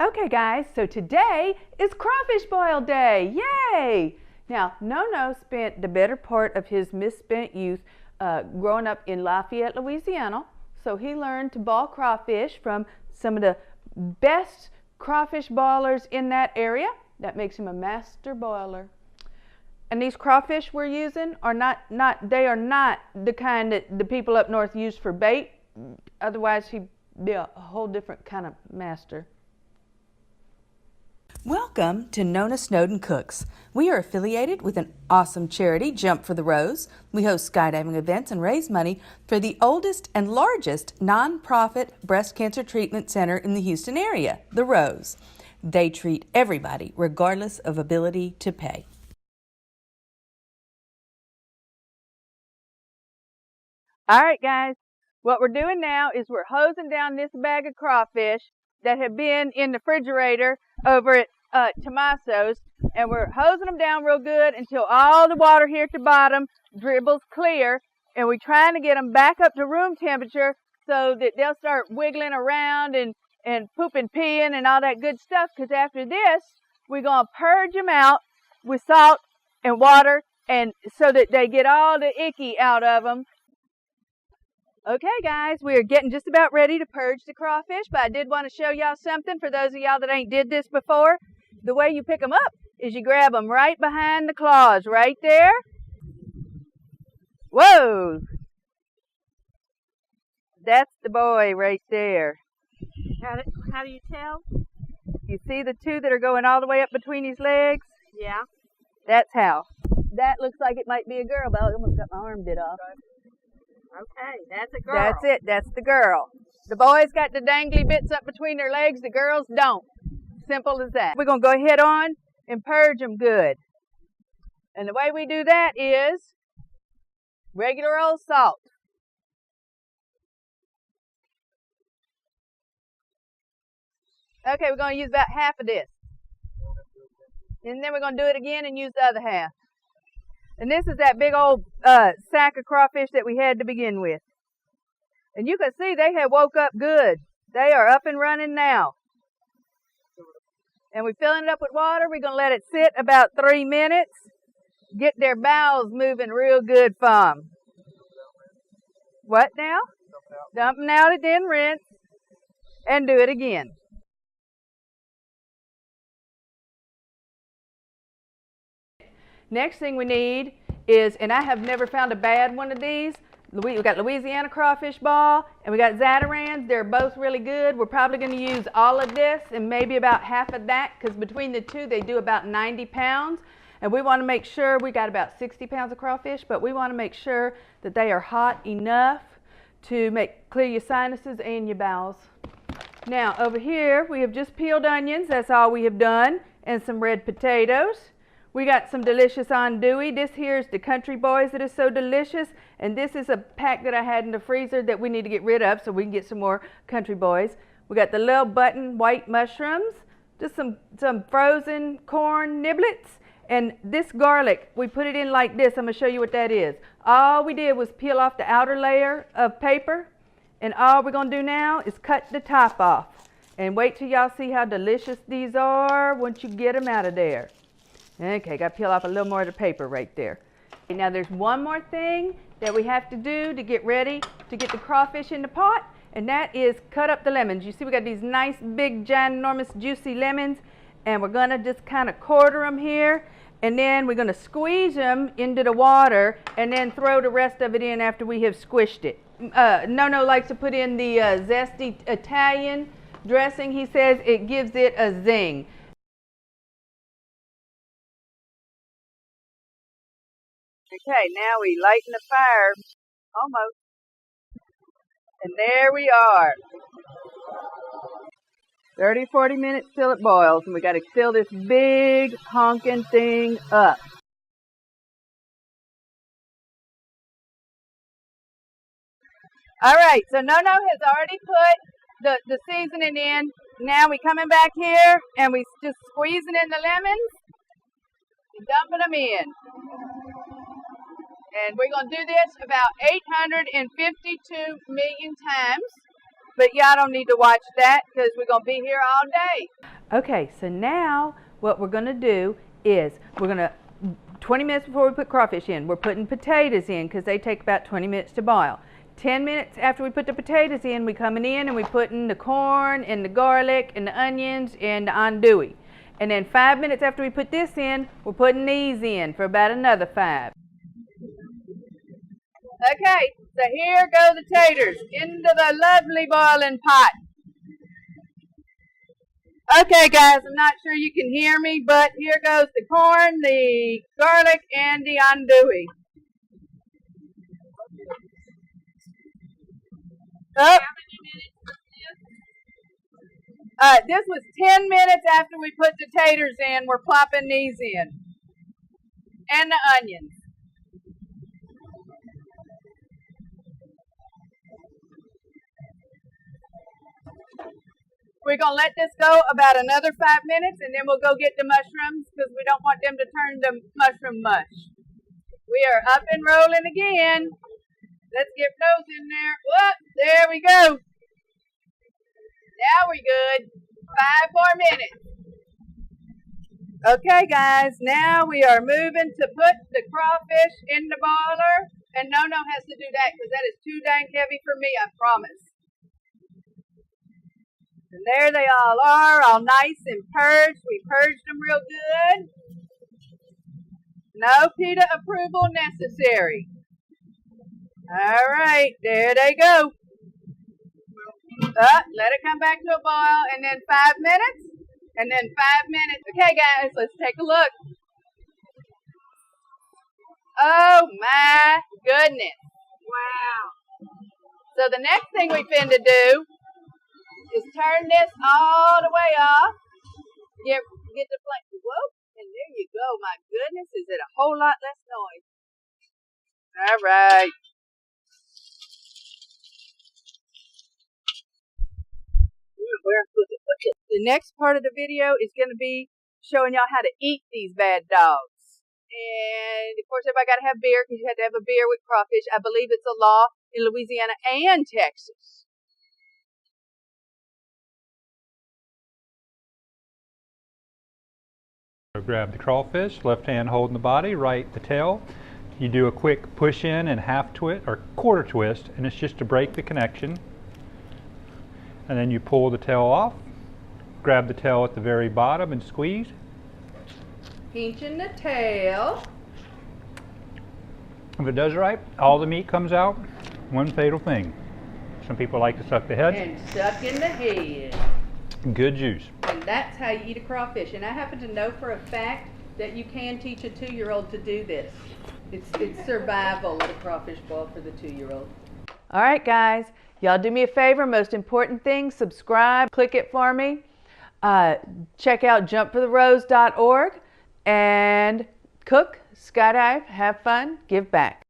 Okay guys, so today is crawfish boil day. Yay! Now, Nono spent the better part of his misspent youth growing up in Lafayette, Louisiana. So he learned to boil crawfish from some of the best crawfish boilers in that area. That makes him a master boiler. And these crawfish we're using are not the kind that the people up north use for bait. Otherwise he'd be a whole different kind of master. Welcome to Nonna Snowden Cooks. We are affiliated with an awesome charity, Jump for the Rose. We host skydiving events and raise money for the oldest and largest nonprofit breast cancer treatment center in the Houston area, The Rose. They treat everybody regardless of ability to pay. All right, guys, what we're doing now is we're hosing down this bag of crawfish that have been in the refrigerator over at Tomaso's, and we're hosing them down real good until all the water here at the bottom dribbles clear, and we're trying to get them back up to room temperature so that they'll start wiggling around and pooping, peeing, and all that good stuff, because after this, we're going to purge them out with salt and water, and so that they get all the icky out of them. Okay guys, we are getting just about ready to purge the crawfish, but I did want to show y'all something for those of y'all that ain't did this before. The way you pick them up is you grab them right behind the claws, right there. Whoa! That's the boy right there. How do you tell? You see the two that are going all the way up between his legs? Yeah. That's how. That looks like it might be a girl, but I almost got my arm bit off. Okay, that's a girl. That's it. That's the girl. The boys got the dangly bits up between their legs. The girls don't. Simple as that. We're going to go ahead on and purge them good. And the way we do that is regular old salt. Okay, we're going to use about half of this. And then we're going to do it again and use the other half. And this is that big old sack of crawfish that we had to begin with. And you can see they have woke up good. They are up and running now. And we're filling it up with water. We're going to let it sit about 3 minutes. Get their bowels moving real good for them. What now? Dump them out and then rinse. And do it again. Next thing we need is, and I have never found a bad one of these, we've got Louisiana crawfish ball and we got Zatarans. They're both really good. We're probably going to use all of this and maybe about half of that, because between the two they do about 90 pounds. And we want to make sure, we got about 60 pounds of crawfish, but we want to make sure that they are hot enough to clear your sinuses and your bowels. Now over here we have just peeled onions. That's all we have done. And some red potatoes. We got some delicious andouille. This here is the Country Boys that is so delicious. And this is a pack that I had in the freezer that we need to get rid of so we can get some more Country Boys. We got the little button white mushrooms. Just some frozen corn niblets. And this garlic, we put it in like this. I'm going to show you what that is. All we did was peel off the outer layer of paper. And all we're going to do now is cut the top off. And wait till y'all see how delicious these are once you get them out of there. Okay, got to peel off a little more of the paper right there. Now there's one more thing that we have to do to get ready to get the crawfish in the pot, and that is cut up the lemons. You see we got these nice big ginormous juicy lemons, and we're going to just kind of quarter them here, and then we're going to squeeze them into the water and then throw the rest of it in after we have squished it. Nono likes to put in the zesty Italian dressing. He says it gives it a zing. Okay, now we lighten the fire, almost, and there we are. 30-40 minutes till it boils, and we got to fill this big honking thing up. All right, so Nono has already put the seasoning in. Now we coming back here, and we just squeezing in the lemons and dumping them in. And we're going to do this about 852 million times. But y'all don't need to watch that because we're going to be here all day. Okay, so now what we're going to do is we're going to, 20 minutes before we put crawfish in, we're putting potatoes in because they take about 20 minutes to boil. 10 minutes after we put the potatoes in, we coming in and we putting the corn and the garlic and the onions and the andouille. And then 5 minutes after we put this in, we're putting these in for about another 5. Okay, so here go the taters into the lovely boiling pot. Okay guys, I'm not sure you can hear me, but here goes the corn, the garlic, and the andouille. Oh. This was 10 minutes after we put the taters in. We're plopping these in. And the onions. We're going to let this go about another 5 minutes, and then we'll go get the mushrooms because we don't want them to turn to mushroom mush. We are up and rolling again. Let's get those in there. Whoop, there we go. Now we're good. 5 more minutes. Okay, guys, now we are moving to put the crawfish in the boiler. And No has to do that because that is too dang heavy for me, I promise. And there they all are, all nice and purged. We purged them real good. No PETA approval necessary. All right, there they go. Let it come back to a boil, and then 5 minutes, and then 5 minutes. Okay, guys, let's take a look. Oh, my goodness. Wow. So the next thing we finna do is turn this all the way off. Get the flame. Whoa, and there you go. My goodness, is it a whole lot less noise? All right. The next part of the video is going to be showing y'all how to eat these bad dogs. And of course, everybody got to have beer because you have to have a beer with crawfish. I believe it's a law in Louisiana and Texas. Grab the crawfish, left hand holding the body, right the tail. You do a quick push in and half twist or quarter twist, and it's just to break the connection. And then you pull the tail off, grab the tail at the very bottom and squeeze. Pinching the tail. If it does right, all the meat comes out. One fatal thing. Some people like to suck the head. And suck in the head. Good juice. And that's how you eat a crawfish. And I happen to know for a fact that you can teach a 2-year-old to do this. It's survival at a crawfish boil for the 2-year-old. All right, guys. Y'all do me a favor. Most important thing, subscribe. Click it for me. Check out jumpfortherose.org and cook, skydive, have fun, give back.